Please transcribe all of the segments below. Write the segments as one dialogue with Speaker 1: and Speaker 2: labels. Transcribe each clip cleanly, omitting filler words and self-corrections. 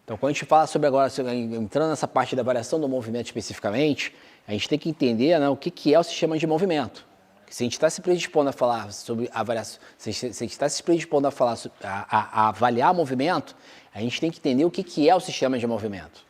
Speaker 1: Então, quando a gente fala sobre agora, entrando nessa parte da variação do movimento especificamente, a gente tem que entender, né, o que é o sistema de movimento. Se a gente está se predispondo a falar sobre a variação, se a gente está se predispondo a falar a avaliar movimento, a gente tem que entender o que é o sistema de movimento.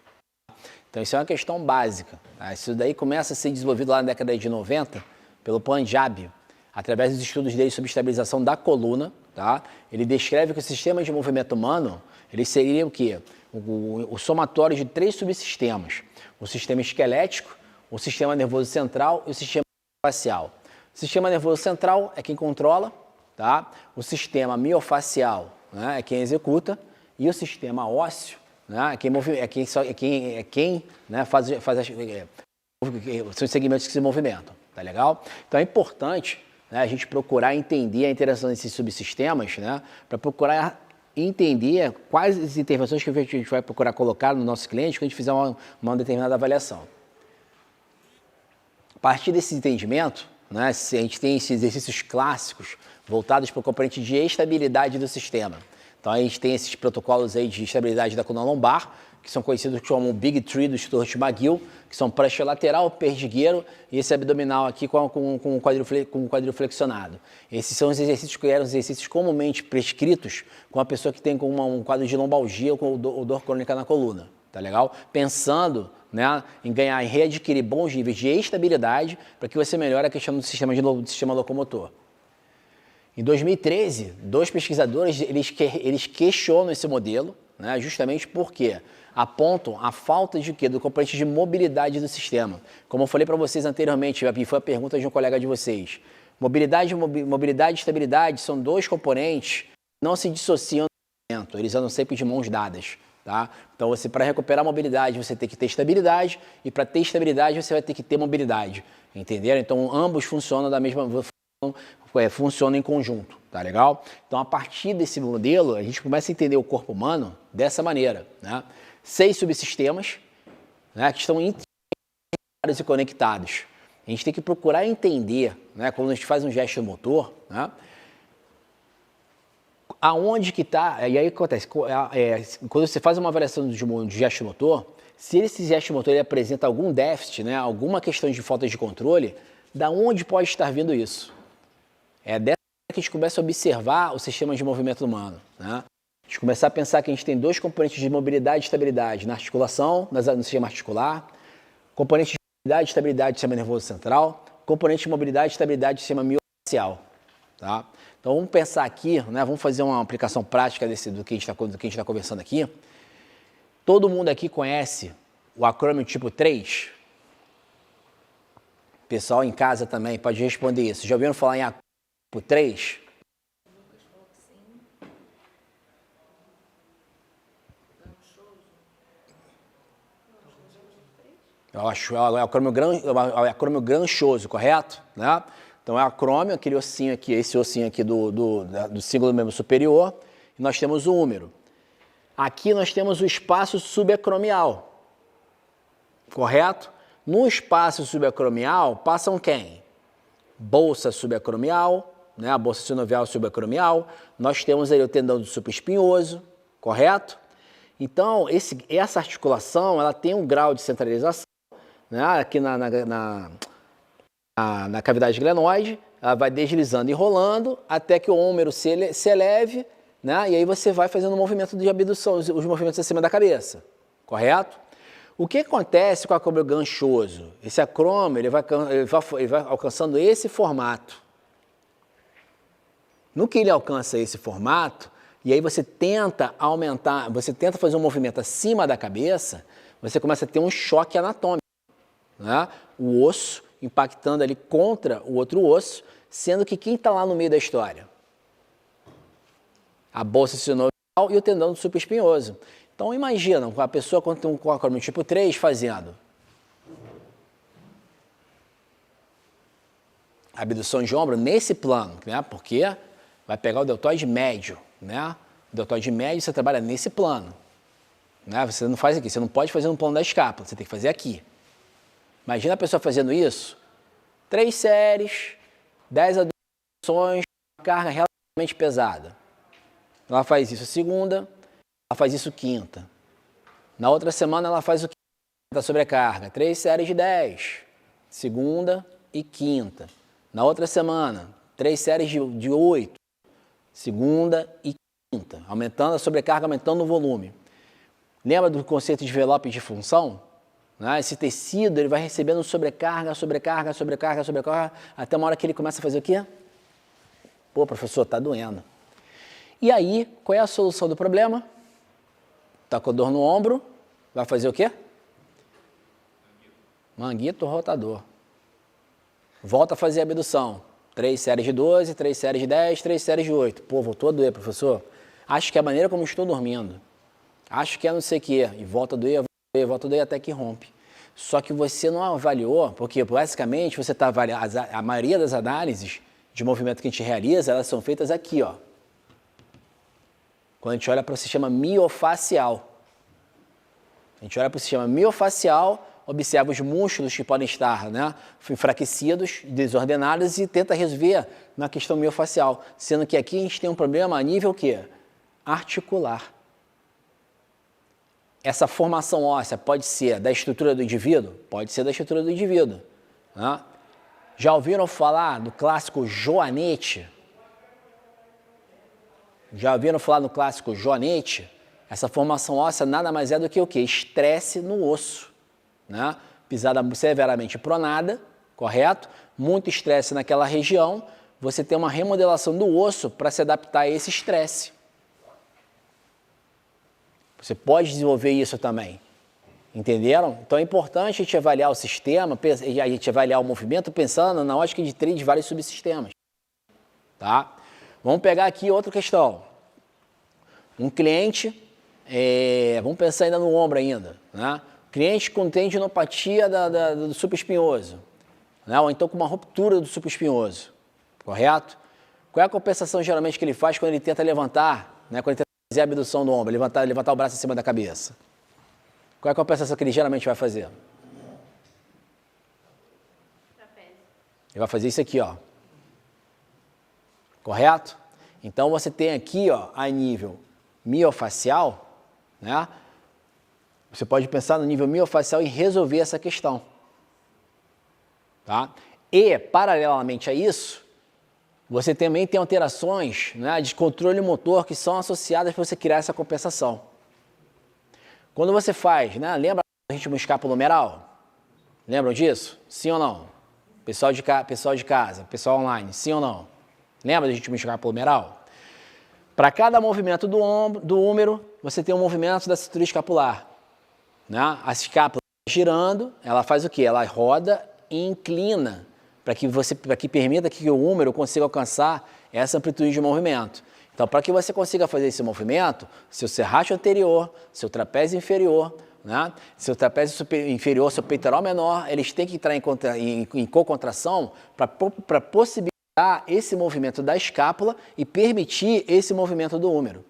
Speaker 1: Então, isso é uma questão básica. Tá? Isso daí começa a ser desenvolvido lá na década de 90 pelo Punjabi, através dos estudos dele sobre estabilização da coluna. Tá? Ele descreve que o sistema de movimento humano, ele seria o quê? O somatório de 3 subsistemas. O sistema esquelético, o sistema nervoso central e o sistema facial. O sistema nervoso central é quem controla, tá? O sistema miofacial, né, é quem executa, e o sistema ósseo, né, é quem né, faz os segmentos que se movimentam, tá legal? Então é importante, né, a gente procurar entender a interação desses subsistemas, né, para procurar entender quais as intervenções que a gente vai procurar colocar no nosso cliente quando a gente fizer uma determinada avaliação. A partir desse entendimento, né, a gente tem esses exercícios clássicos voltados para o componente de estabilidade do sistema. Então a gente tem esses protocolos aí de estabilidade da coluna lombar, que são conhecidos como Big Three do Stuart McGill, que são prancha lateral, perdigueiro e esse abdominal aqui com o quadril flexionado. Esses são os exercícios que eram os exercícios comumente prescritos com a pessoa que tem um quadro de lombalgia ou dor crônica na coluna, tá legal? Pensando, né, em ganhar e readquirir bons níveis de estabilidade para que você melhore a questão do sistema locomotor. Em 2013, 2 pesquisadores eles questionam esse modelo, né, justamente porque apontam a falta de quê? Do componente de mobilidade do sistema. Como eu falei para vocês anteriormente, foi a pergunta de um colega de vocês. Mobilidade e estabilidade são 2 componentes que não se dissociam do movimento, eles andam sempre de mãos dadas. Tá? Então, para recuperar a mobilidade, você tem que ter estabilidade, e para ter estabilidade, você vai ter que ter mobilidade. Entenderam? Então, ambos funcionam da mesma funcionam em conjunto, tá legal? Então, a partir desse modelo, a gente começa a entender o corpo humano dessa maneira, né? 6 subsistemas, né, que estão interligados e conectados. A gente tem que procurar entender, né, quando a gente faz um gesto motor, né, aonde que está, e aí acontece, quando você faz uma avaliação de gesto motor, se esse gesto motor ele apresenta algum déficit, né, alguma questão de falta de controle, da onde pode estar vindo isso? É dessa que a gente começa a observar o sistema de movimento humano, né? A gente começar a pensar que a gente tem 2 componentes de mobilidade e estabilidade na articulação, no sistema articular, componente de mobilidade e estabilidade do sistema nervoso central, componente de mobilidade e estabilidade do sistema miofacial, tá? Então vamos pensar aqui, né, vamos fazer uma aplicação prática do que a gente está conversando aqui. Todo mundo aqui conhece o acrônimo tipo 3? Pessoal em casa também pode responder isso. Já ouviram falar em acrônimo tipo 3? É o acrônimo granchoso, correto? Né? Então é o acrônimo, aquele ossinho aqui, esse ossinho aqui do símbolo membro superior, e nós temos o húmero. Aqui nós temos o espaço subacromial, correto? No espaço subacromial passam quem? Bolsa subacromial, né? A bolsa sinovial subacromial, nós temos aí o tendão do supraespinhoso, correto? Então, essa articulação ela tem um grau de centralização, né? Aqui na cavidade glenoide, ela vai deslizando e rolando até que o húmero se eleve, né? E aí você vai fazendo o movimento de abdução, os movimentos acima da cabeça, correto? O que acontece com o acrômio ganchoso? Esse acrômio ele vai alcançando esse formato. No que ele alcança esse formato, e aí você tenta aumentar, você tenta fazer um movimento acima da cabeça, você começa a ter um choque anatômico, né? O osso impactando ali contra o outro osso, sendo que quem está lá no meio da história? A bolsa sinovial e o tendão do supraespinhoso. Então imagina a pessoa com o acrônimo tipo 3 fazendo abdução de ombro nesse plano, né? Porque vai pegar o deltoide médio, né? O deltoide médio você trabalha nesse plano, né? Você não faz aqui, você não pode fazer no plano da escápula, você tem que fazer aqui. Imagina a pessoa fazendo isso, 3 séries, 10 abduções, uma carga relativamente pesada. Ela faz isso segunda, ela faz isso quinta. Na outra semana ela faz o quê? Da sobrecarga, 3 séries de 10, segunda e quinta. Na outra semana, 3 séries de 8, segunda e quinta, aumentando a sobrecarga, aumentando o volume. Lembra do conceito de envelope de função? Né? Esse tecido ele vai recebendo sobrecarga, sobrecarga, sobrecarga, sobrecarga, até uma hora que ele começa a fazer o quê? Pô, professor, tá doendo. E aí, qual é a solução do problema? Tá com dor no ombro, vai fazer o quê? Manguito rotador. Volta a fazer a abdução. 3 séries de 12, 3 séries de 10, 3 séries de 8. Pô, voltou a doer, professor. Acho que é a maneira como estou dormindo. Acho que é não sei o quê. E volta a doer, volta a doer até que rompe. Só que você não avaliou, porque basicamente você está avaliando, a maioria das análises de movimento que a gente realiza, elas são feitas aqui, ó. Quando a gente olha para o sistema miofacial. A gente olha para o sistema miofacial, observa os músculos que podem estar, né, enfraquecidos, desordenados e tenta resolver na questão miofacial. Sendo que aqui a gente tem um problema a nível quê? Articular. Essa formação óssea pode ser da estrutura do indivíduo? Pode ser da estrutura do indivíduo. Né? Já ouviram falar do clássico joanete? Já ouviram falar do clássico joanete? Essa formação óssea nada mais é do que o quê? Estresse no osso. Né? Pisada severamente pronada, correto? Muito estresse naquela região, você tem uma remodelação do osso para se adaptar a esse estresse. Você pode desenvolver isso também. Entenderam? Então é importante a gente avaliar o sistema, a gente avaliar o movimento pensando na ótica de vários subsistemas. Tá? Vamos pegar aqui outra questão. Um cliente, vamos pensar ainda no ombro ainda, né? Cliente com tendinopatia do supraespinhoso, né? Ou então com uma ruptura do supraespinhoso, correto? Qual é a compensação geralmente que ele faz quando ele tenta levantar, né? Quando ele tenta fazer a abdução do ombro, levantar o braço em cima da cabeça? Qual é a compensação que ele geralmente vai fazer?
Speaker 2: Trapézio.
Speaker 1: Ele vai fazer isso aqui, ó. Correto? Então você tem aqui, ó, a nível miofacial, né? Você pode pensar no nível miofacial e resolver essa questão. Tá? E, paralelamente a isso, você também tem alterações, né, de controle motor que são associadas para você criar essa compensação. Quando você faz, né, lembra do ritmo escapulomeral? Lembram disso? Sim ou não? Pessoal de casa, pessoal online, sim ou não? Lembra do ritmo escapulomeral? Para cada movimento do úmero, você tem um movimento da cintura escapular. Né? A escápula girando, ela faz o quê? Ela roda e inclina para que permita que o úmero consiga alcançar essa amplitude de movimento. Então, para que você consiga fazer esse movimento, seu serrátil anterior, seu trapézio inferior, né? Seu trapézio inferior, seu peitoral menor, eles têm que entrar em cocontração para possibilitar esse movimento da escápula e permitir esse movimento do úmero.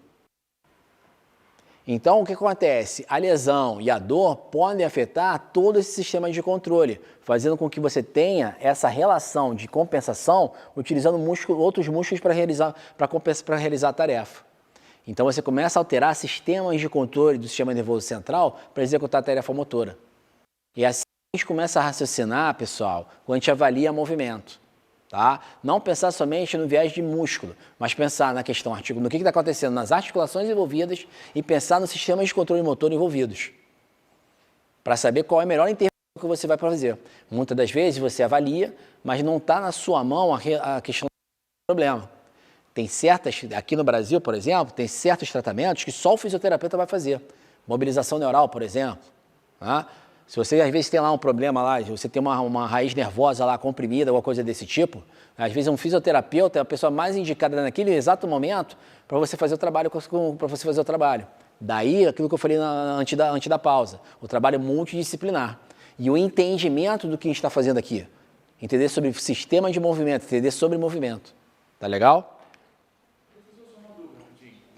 Speaker 1: Então, o que acontece? A lesão e a dor podem afetar todo esse sistema de controle, fazendo com que você tenha essa relação de compensação utilizando outros músculos para realizar a tarefa. Então, você começa a alterar sistemas de controle do sistema nervoso central para executar a tarefa motora. E assim a gente começa a raciocinar, pessoal, quando a gente avalia movimento. Tá? Não pensar somente no viés de músculo, mas pensar na questão articular, no que está acontecendo nas articulações envolvidas e pensar nos sistemas de controle motor envolvidos, para saber qual é a melhor intervenção que você vai fazer. Muitas das vezes você avalia, mas não está na sua mão a questão do problema. Tem certas, aqui no Brasil, por exemplo, tem certos tratamentos que só o fisioterapeuta vai fazer. Mobilização neural, por exemplo. Tá? Se você, às vezes, tem lá um problema lá, você tem uma raiz nervosa lá comprimida, alguma coisa desse tipo, às vezes um fisioterapeuta é a pessoa mais indicada naquele exato momento para você fazer o trabalho. Daí, aquilo que eu falei antes da pausa, o trabalho multidisciplinar. E o entendimento do que a gente está fazendo aqui. Entender sobre sistema de movimento, entender sobre movimento. Tá legal?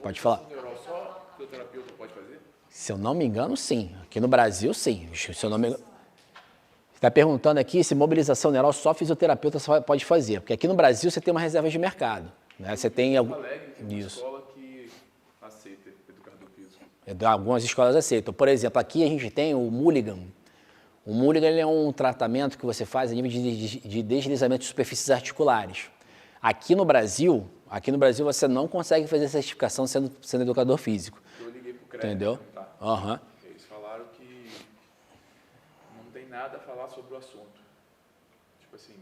Speaker 1: Pode falar. Se eu não me engano, sim. Aqui no Brasil, sim. Se eu não me engano... Está perguntando aqui se mobilização neural só fisioterapeuta pode fazer. Porque aqui no Brasil você tem uma reserva de mercado. Né? Você tem algum...
Speaker 3: Alegre, tem uma
Speaker 1: Isso.
Speaker 3: escola que aceita educador físico.
Speaker 1: Algumas escolas aceitam. Por exemplo, aqui a gente tem o Mulligan. O Mulligan ele é um tratamento que você faz a nível de deslizamento de superfícies articulares. Aqui no Brasil você não consegue fazer essa certificação sendo educador físico.
Speaker 2: Eu liguei pro CREA.
Speaker 1: Entendeu?
Speaker 2: Tá.
Speaker 1: Uhum.
Speaker 2: Eles falaram que não tem nada a falar sobre o assunto. Tipo assim,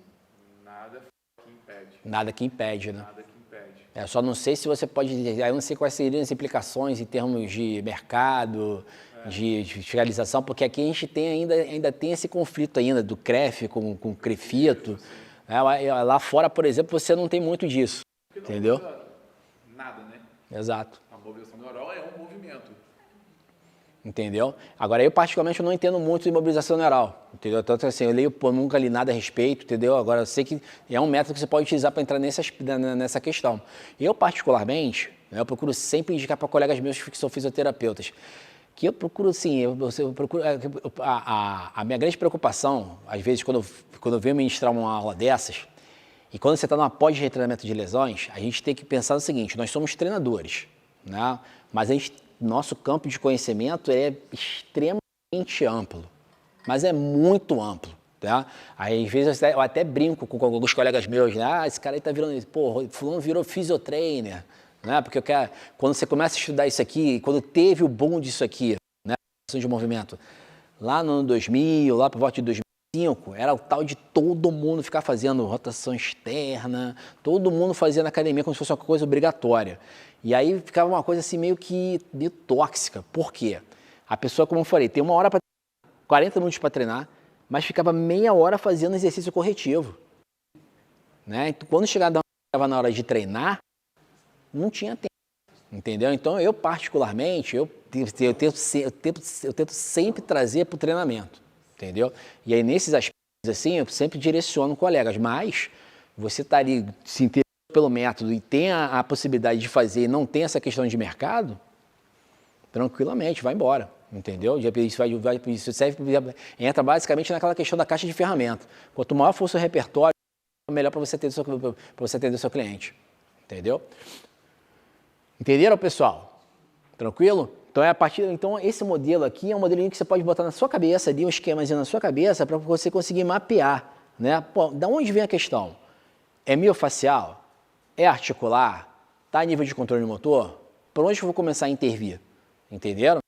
Speaker 2: nada que impede.
Speaker 1: Nada que impede, né?
Speaker 2: Nada que impede.
Speaker 1: Só não sei se você pode... Eu não sei quais seriam as implicações em termos de mercado, de fiscalização, porque aqui a gente ainda tem esse conflito ainda do CREF com o CREFITO. Lá fora, por exemplo, você não tem muito disso.
Speaker 2: Porque não
Speaker 1: entendeu?
Speaker 2: usa nada, né?
Speaker 1: Exato.
Speaker 2: A mobilização neural é um movimento.
Speaker 1: Entendeu? Agora, eu particularmente não entendo muito de imobilização neural, entendeu? Tanto assim, eu leio, nunca li nada a respeito, entendeu? Agora, eu sei que é um método que você pode utilizar para entrar nessa questão. Eu, particularmente, eu procuro sempre indicar para colegas meus que são fisioterapeutas, que eu procuro, assim, a minha grande preocupação, às vezes, quando eu venho ministrar uma aula dessas, e quando você está numa pós-retreinamento de lesões, a gente tem que pensar no seguinte: nós somos treinadores, né? Mas nosso campo de conhecimento é extremamente amplo, mas é muito amplo, tá? Aí, às vezes, eu até brinco com alguns colegas meus, né? Esse cara aí tá virando, fulano virou fisiotrainer, né? Porque quando você começa a estudar isso aqui, quando teve o boom disso aqui, né? De movimento, lá no ano 2000, lá por volta de 2005, era o tal de todo mundo ficar fazendo rotação externa, todo mundo fazia na academia como se fosse uma coisa obrigatória. E aí ficava uma coisa assim meio tóxica. Por quê? A pessoa, como eu falei, tem 1 hora para 40 minutos para treinar, mas ficava meia hora fazendo exercício corretivo. Né? Então, quando chegava na hora de treinar, não tinha tempo. Entendeu? Então, eu particularmente, eu tento sempre trazer para o treinamento. Entendeu? E aí, nesses aspectos, assim, eu sempre direciono colegas, mas você está ali se interessando pelo método e tem a possibilidade de fazer e não tem essa questão de mercado, tranquilamente, vai embora, entendeu? Isso entra basicamente naquela questão da caixa de ferramenta. Quanto maior for o seu repertório, melhor para você atender o seu cliente, entendeu? Entenderam, pessoal? Tranquilo? Então, esse modelo aqui é um modelinho que você pode botar na sua cabeça, ali um esquemazinho na sua cabeça para você conseguir mapear, né? Pô, da onde vem a questão? É miofacial? É articular? Está a nível de controle motor? Por onde eu vou começar a intervir? Entenderam?